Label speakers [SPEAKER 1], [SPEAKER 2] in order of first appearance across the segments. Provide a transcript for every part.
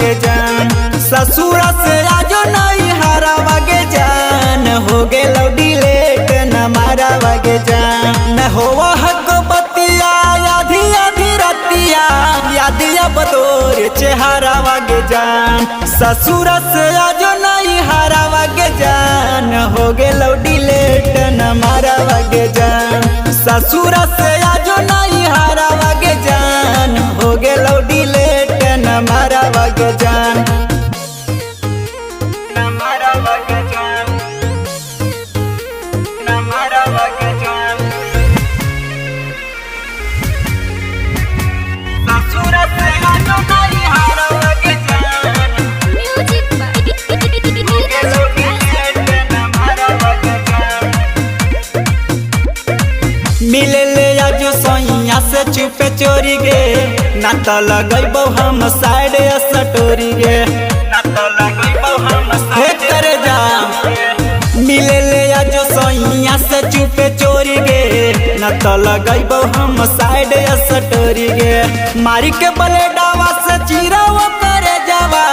[SPEAKER 1] के जान। ससुर से आजो नहीं हरावा के जान, हो गेलो डिलेट न मारावा के जान। न होवा हक बतिया आधी आधी रतिया, यादिया बतोर चेहरावा के जान। ससुर से आजो नहीं हरावा के जान, हो गेलो डिलेट न मारावा के जान। ससुर से आजो नहीं हरावा के जान, हो गेलो डिलेट न मारावा के जान। न मारावा के जान, न मारावा के जान। ससुर से आजो नहीं हरावा के जान, हो गेलो डिलेट न मारावा के जान। मिले ले आजो सोइया से चुपे चोरी गे, ना तो लगैबो हम साइड सटोरी गे, ना तो लगैबो हम साइड करे जा। मिले ले आजो सोइया से चुपे चोरी गे, ना तो लगैबो हम साइड सटोरी गे। मारी के बलेडावा से चीरावा करे जावा,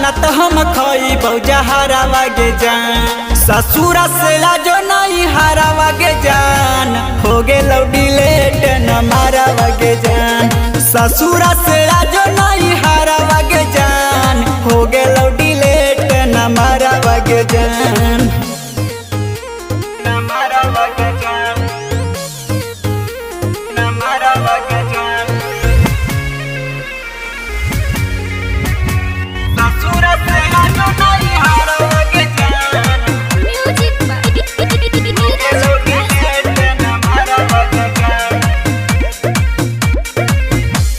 [SPEAKER 1] ना तो हम खइबो जहरावा गे जान। ससुर से आजो नहीं हरावा के जान, हो गेलो डिलेट न मारावा के जान। ससुर से आजो नहीं हरावा के जान, हो गेलो डिलेट न मारावा के जान। न मारावा के जान, न मारावा के जान। ससुर से आजो नहीं हरावा के जान,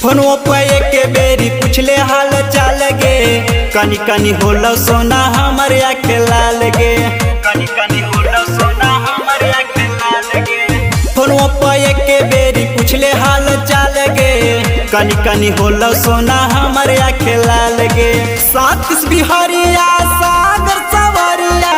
[SPEAKER 1] फोनों पे एक बेरी पूछले हाल चाल गे, कनी कनी होलो सोना हमर आँख लाल गे, कनी कनी होलो सोना हमर आँख लाल गे। फोनों पे एक बेरी पूछले हाल चाल गे, कनी कनी होलो सोना हमर आँख लाल गे। सातिस बिहारिया सागर सवरिया,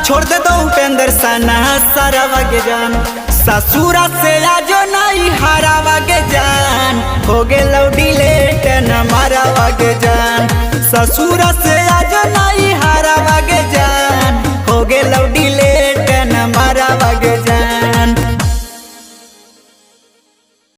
[SPEAKER 1] छोड़ दे दो उपेंद्र सना सारावा के जान। ससुर से आजो नहीं हरावा के जान, हो गेलो डिलेट न मारावा के जान। ससुर से